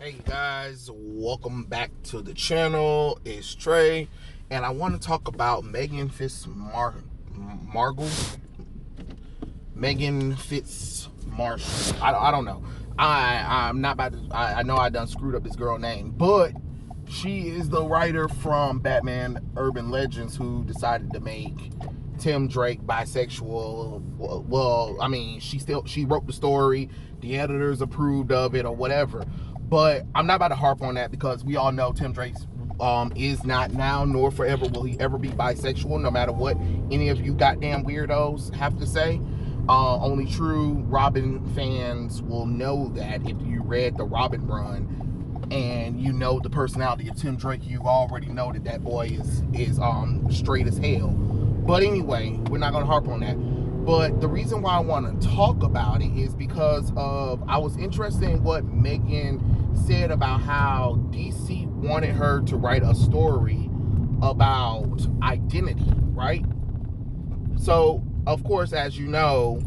Hey guys, welcome back to the channel. It's Trey, and I want to talk about Meghan Fitzmartin. Meghan Fitzmartin. I don't know. I'm not about to. I know I done screwed up this girl name, but she is the writer from Batman Urban Legends who decided to make Tim Drake bisexual. Well, I mean, she wrote the story. The editors approved of it or whatever. But I'm not about to harp on that because we all know Tim Drake is not now nor forever will he ever be bisexual, no matter what any of you goddamn weirdos have to say. Only true Robin fans will know that if you read the Robin run and you know the personality of Tim Drake, you already know that boy is straight as hell. But anyway, we're not gonna harp on that. But the reason why I want to talk about it is because I was interested in what Meghan said about how DC wanted her to write a story about identity, right? So, of course, as you know,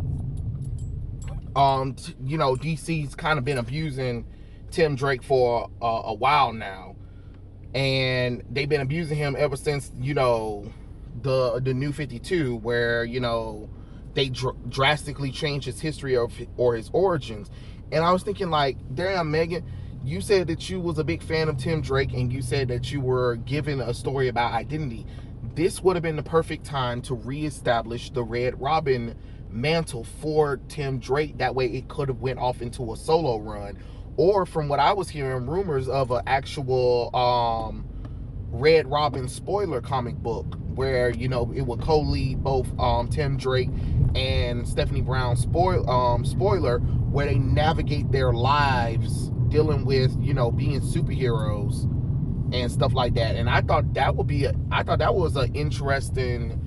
DC's kind of been abusing Tim Drake for a while now, and they've been abusing him ever since the New 52, where they drastically changed his history or his origins. And I was thinking, like, damn, Meghan, you said that you was a big fan of Tim Drake, and you said that you were given a story about identity. This would have been the perfect time to reestablish the Red Robin mantle for Tim Drake. That way it could have went off into a solo run. Or from what I was hearing, rumors of an actual Red Robin spoiler comic book where it would co-lead both Tim Drake and Stephanie Brown spoiler, where they navigate their lives dealing with being superheroes and stuff like that. And I thought that would be an interesting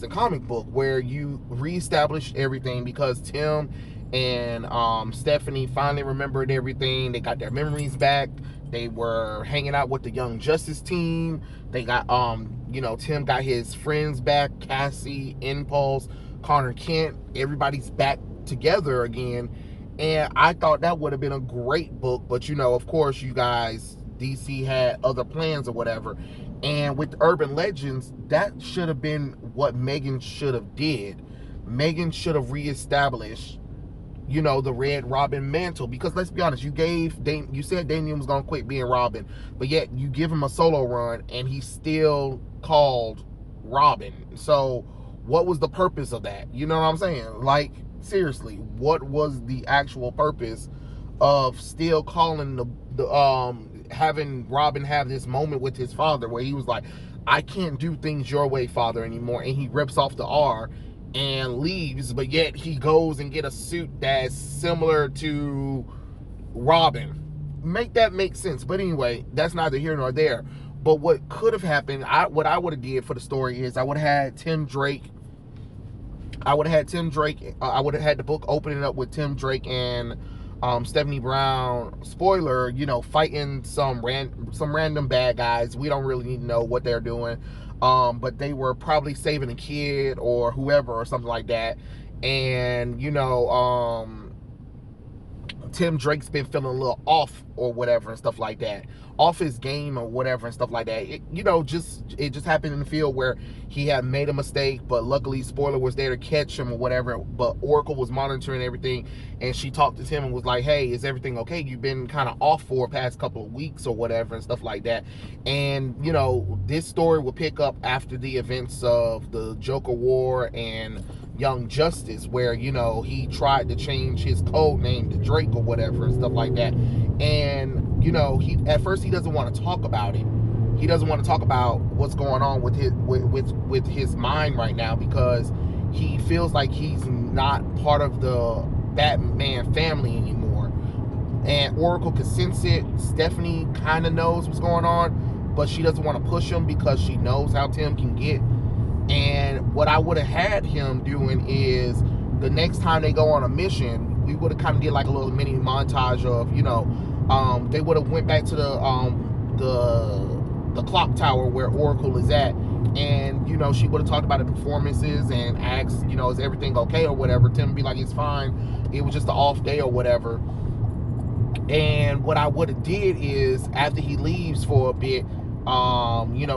comic book where you reestablished everything, because Tim and Stephanie finally remembered everything. They got their memories back. They were hanging out with the Young Justice team. They got Tim got his friends back, Cassie, Impulse, Connor Kent. Everybody's back together again. And I thought that would have been a great book, but of course, you guys, DC had other plans or whatever. And with Urban Legends, that should have been what Meghan should have did. Meghan should have reestablished the Red Robin mantle, because let's be honest, you said Damian was gonna quit being Robin, but yet you give him a solo run and he's still called Robin. So what was the purpose of that? You know what I'm saying? Like, seriously, what was the actual purpose of still calling having Robin have this moment with his father where he was like, I can't do things your way, father, anymore, and he rips off the R and leaves, but yet he goes and get a suit that's similar to Robin. Make that make sense. But anyway, that's neither here nor there. But what could have happened, what I would have did for the story is I would have had Tim Drake. I would have had the book opening up with Tim Drake and Stephanie Brown, spoiler, fighting some random bad guys. We don't really need to know what they're doing. But they were probably saving a kid or whoever or something like that. And, Tim Drake's been feeling a little off or whatever and stuff like that. Off his game or whatever and stuff like that. It just happened in the field where he had made a mistake, but luckily spoiler was there to catch him or whatever. But Oracle was monitoring everything, and she talked to Tim and was like, hey, is everything okay? You've been kind of off for the past couple of weeks or whatever and stuff like that. And this story will pick up after the events of the Joker War and Young Justice, where he tried to change his code name to Drake or whatever and stuff like that. And he at first he doesn't want to talk about it. He doesn't want to talk about what's going on with his mind right now, because he feels like he's not part of the Batman family anymore. And Oracle can sense it. Stephanie kind of knows what's going on, but she doesn't want to push him because she knows how Tim can get. And what I would have had him doing is, the next time they go on a mission, we would have kind of did like a little mini montage of, they would have went back to the clock tower where Oracle is at, and she would have talked about the performances and asked, is everything okay or whatever. Tim would be like, it's fine, it was just an off day or whatever. And what I would have did is, after he leaves for a bit,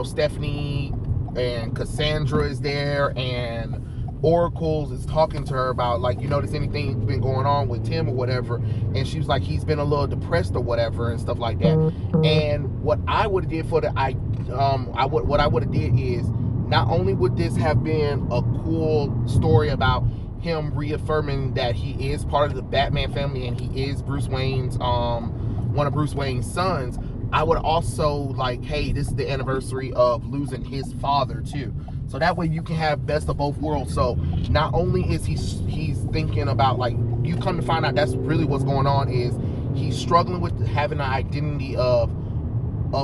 Stephanie and Cassandra is there, and Oracles is talking to her about, like, you notice anything been going on with Tim or whatever, and she was like, he's been a little depressed or whatever and stuff like that. And what I would have did for the what I would have did is, not only would this have been a cool story about him reaffirming that he is part of the Batman family and he is Bruce Wayne's one of Bruce Wayne's sons, I would also, like, hey, this is the anniversary of losing his father too. So that way you can have best of both worlds. So not only is he's thinking about, like, you come to find out that's really what's going on, is he's struggling with having an identity of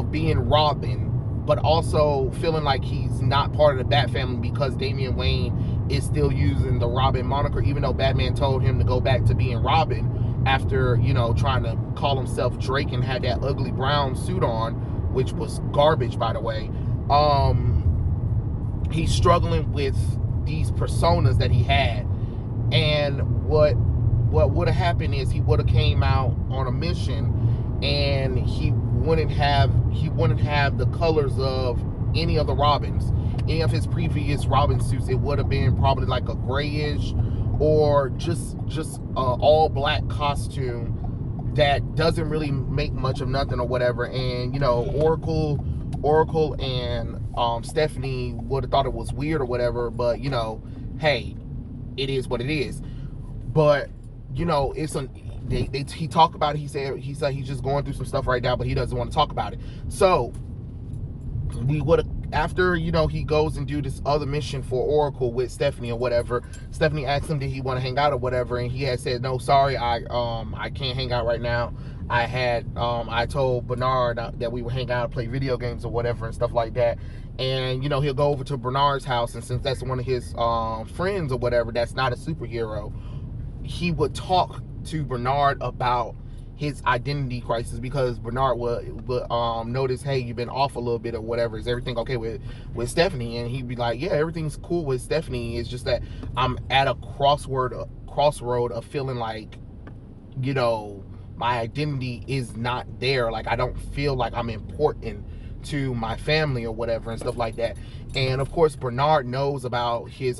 being Robin, but also feeling like he's not part of the Bat family because Damian Wayne is still using the Robin moniker, even though Batman told him to go back to being Robin after, trying to call himself Drake and had that ugly brown suit on, which was garbage, by the way. He's struggling with these personas that he had. And what would have happened is he would have came out on a mission, and he wouldn't have the colors of any of the Robins, any of his previous Robin suits. It would have been probably like a grayish or just all black costume that doesn't really make much of nothing or whatever. And Oracle and Stephanie would have thought it was weird or whatever, but hey, it is what it is. But it's he talked about it. He said he's just going through some stuff right now, but he doesn't want to talk about it. So we would have, after he goes and do this other mission for Oracle with Stephanie or whatever. Stephanie asked him, did he want to hang out or whatever, and he had said, no, sorry, I can't hang out right now. I told Bernard that we would hang out and play video games or whatever and stuff like that. And he'll go over to Bernard's house, and since that's one of his friends or whatever that's not a superhero, he would talk to Bernard about his identity crisis, because Bernard would notice, hey, you've been off a little bit or whatever. Is everything okay with Stephanie? And he'd be like, yeah, everything's cool with Stephanie. It's just that I'm at a crossroad of feeling like, my identity is not there. Like, I don't feel like I'm important to my family or whatever and stuff like that. And of course, Bernard knows about his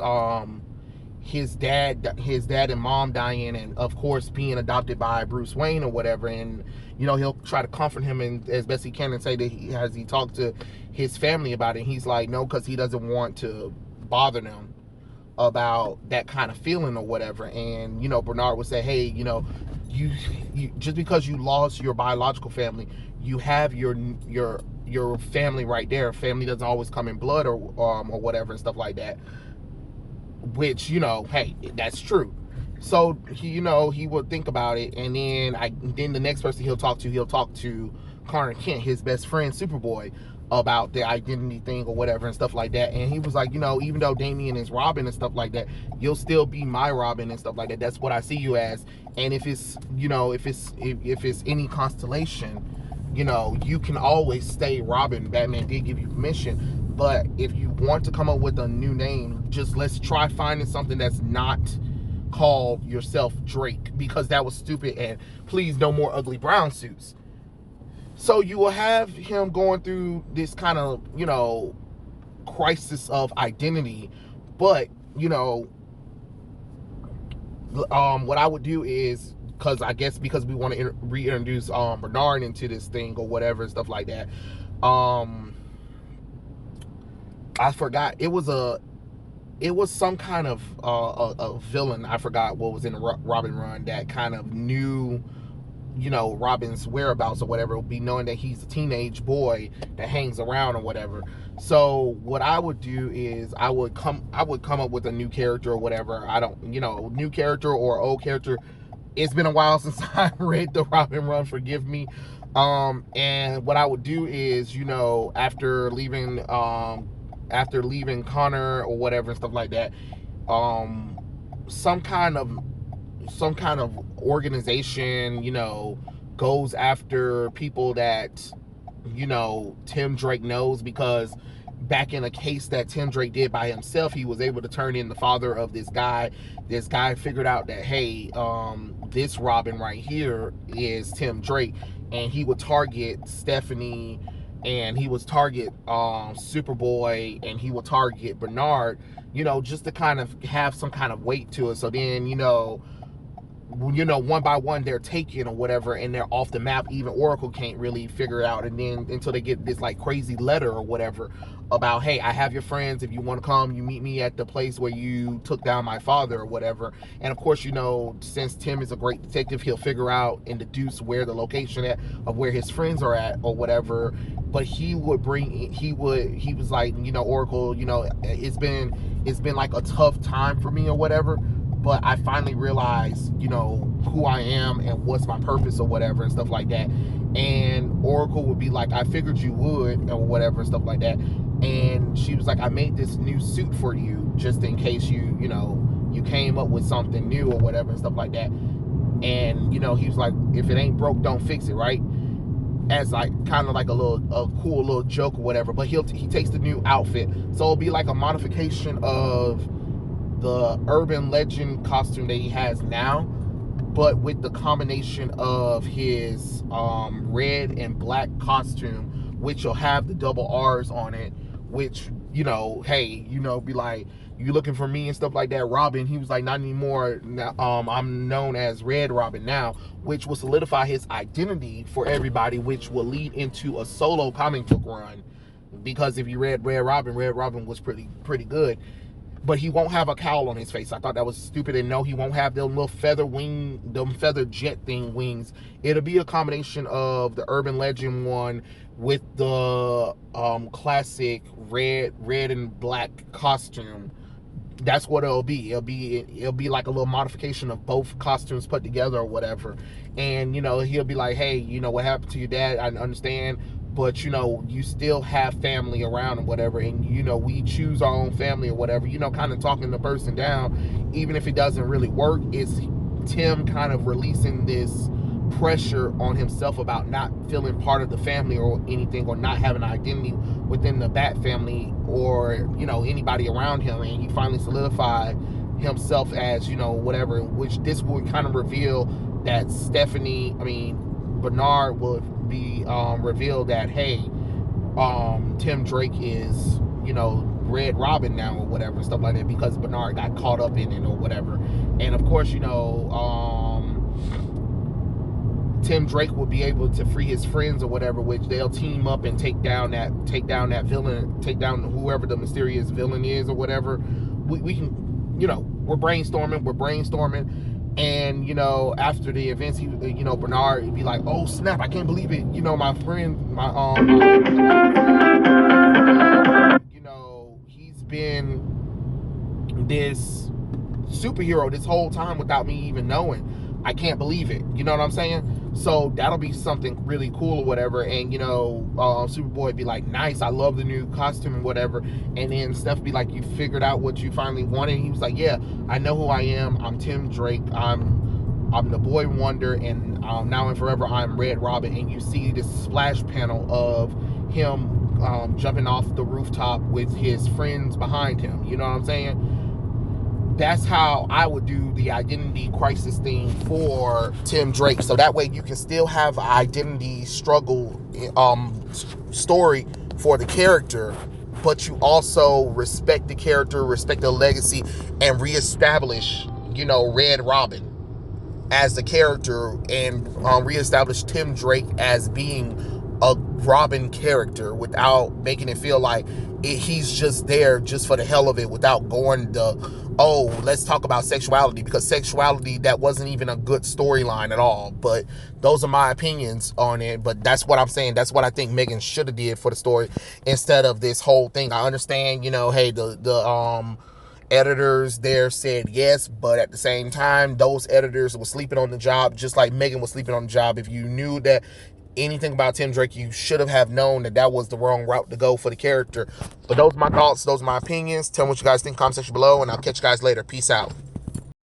dad and mom dying, and of course being adopted by Bruce Wayne or whatever. And he'll try to comfort him and as best he can, and say that he talked to his family about it. And he's like, no, because he doesn't want to bother them about that kind of feeling or whatever. And Bernard would say, hey, you just because you lost your biological family, you have your family right there. Family doesn't always come in blood or whatever and stuff like that. Which, hey, that's true. So he would think about it, and then the next person he'll talk to Connor Kent, his best friend, Superboy, about the identity thing or whatever and stuff like that. And he was like, even though Damian is Robin and stuff like that, you'll still be my Robin and stuff like that. That's what I see you as. And if it's if it's any constellation, you can always stay Robin. Batman did give you permission. But if you want to come up with a new name, just let's try finding something that's not called yourself Drake, because that was stupid, and please, no more ugly brown suits. So you will have him going through this kind of, crisis of identity. But, what I would do is, because we want to reintroduce Bernard into this thing or whatever and stuff like that. I forgot, it was some kind of a villain. I forgot what was in the Robin run that kind of knew Robin's whereabouts or whatever. It would be knowing that he's a teenage boy that hangs around or whatever. So what I would do is I would come up with a new character or whatever. I don't, new character or old character. It's been a while since I read the Robin run, forgive me. And what I would do is, after leaving Connor or whatever and stuff like that, some kind of organization, goes after people that, Tim Drake knows, because back in a case that Tim Drake did by himself, he was able to turn in the father of this guy. This guy figured out that, hey, this Robin right here is Tim Drake, and he would target Stephanie, and he would target Superboy, and he would target Bernard, just to kind of have some kind of weight to it. So then, one by one they're taken or whatever, and they're off the map. Even Oracle can't really figure it out, and then until they get this like crazy letter or whatever about, hey, I have your friends, if you want to come, you meet me at the place where you took down my father or whatever. And of course, since Tim is a great detective, he'll figure out and deduce where the location of where his friends are at or whatever. But he was like, Oracle, it's been like a tough time for me or whatever, but I finally realized, who I am and what's my purpose or whatever and stuff like that. And Oracle would be like, I figured you would or whatever and stuff like that. And she was like, I made this new suit for you just in case you came up with something new or whatever and stuff like that. And, he was like, if it ain't broke, don't fix it, right? As like kind of like a cool little joke or whatever. But he takes the new outfit. So it'll be like a modification of the urban legend costume that he has now, but with the combination of his red and black costume, which will have the double R's on it, which, hey, be like, you looking for me and stuff like that, Robin. He was like, not anymore. Now, I'm known as Red Robin now, which will solidify his identity for everybody, which will lead into a solo comic book run. Because if you read Red Robin was pretty good. But he won't have a cowl on his face. I thought that was stupid. And no, he won't have them little feather jet thing wings. It'll be a combination of the urban legend one with the classic red and black costume. That's what it'll be. It'll be like a little modification of both costumes put together or whatever. And he'll be like, hey, what happened to your dad? I understand, but you still have family around and whatever, and we choose our own family or whatever, kind of talking the person down. Even if it doesn't really work, it's Tim kind of releasing this pressure on himself about not feeling part of the family or anything, or not having an identity within the Bat family or anybody around him. And he finally solidified himself as whatever, which this would kind of reveal that Bernard would be revealed that, hey, Tim Drake is Red Robin now or whatever, stuff like that, because Bernard got caught up in it or whatever. And of course, Tim Drake will be able to free his friends or whatever, which they'll team up and take down that villain, take down whoever the mysterious villain is or whatever. We can, we're brainstorming. And after the events, Bernard would be like, oh snap, I can't believe it, my friend, he's been this superhero this whole time without me even knowing. I can't believe it. You know what I'm saying? So that'll be something really cool or whatever. And Superboy would be like, nice, I love the new costume and whatever. And then Steph would be like, you figured out what you finally wanted? And he was like, yeah, I know who I am. I'm Tim Drake. I'm the Boy Wonder, and now and forever I'm Red Robin. And you see this splash panel of him jumping off the rooftop with his friends behind him. You know what I'm saying? That's how I would do the identity crisis thing for Tim Drake. So that way you can still have an identity struggle story for the character, but you also respect the character, respect the legacy, and reestablish, Red Robin as the character, and reestablish Tim Drake as being a Robin character without making it feel like he's just there just for the hell of it, without going let's talk about sexuality, because sexuality, that wasn't even a good storyline at all. But those are my opinions on it. But that's what I'm saying. That's what I think Meghan should have did for the story instead of this whole thing. I understand, hey, the editors there said yes, but at the same time, those editors were sleeping on the job, just like Meghan was sleeping on the job. If you knew that anything about Tim Drake, you should have known that was the wrong route to go for the character. But those are my thoughts, those are my opinions. Tell me what you guys think in the comment section below, and I'll catch you guys later. Peace out.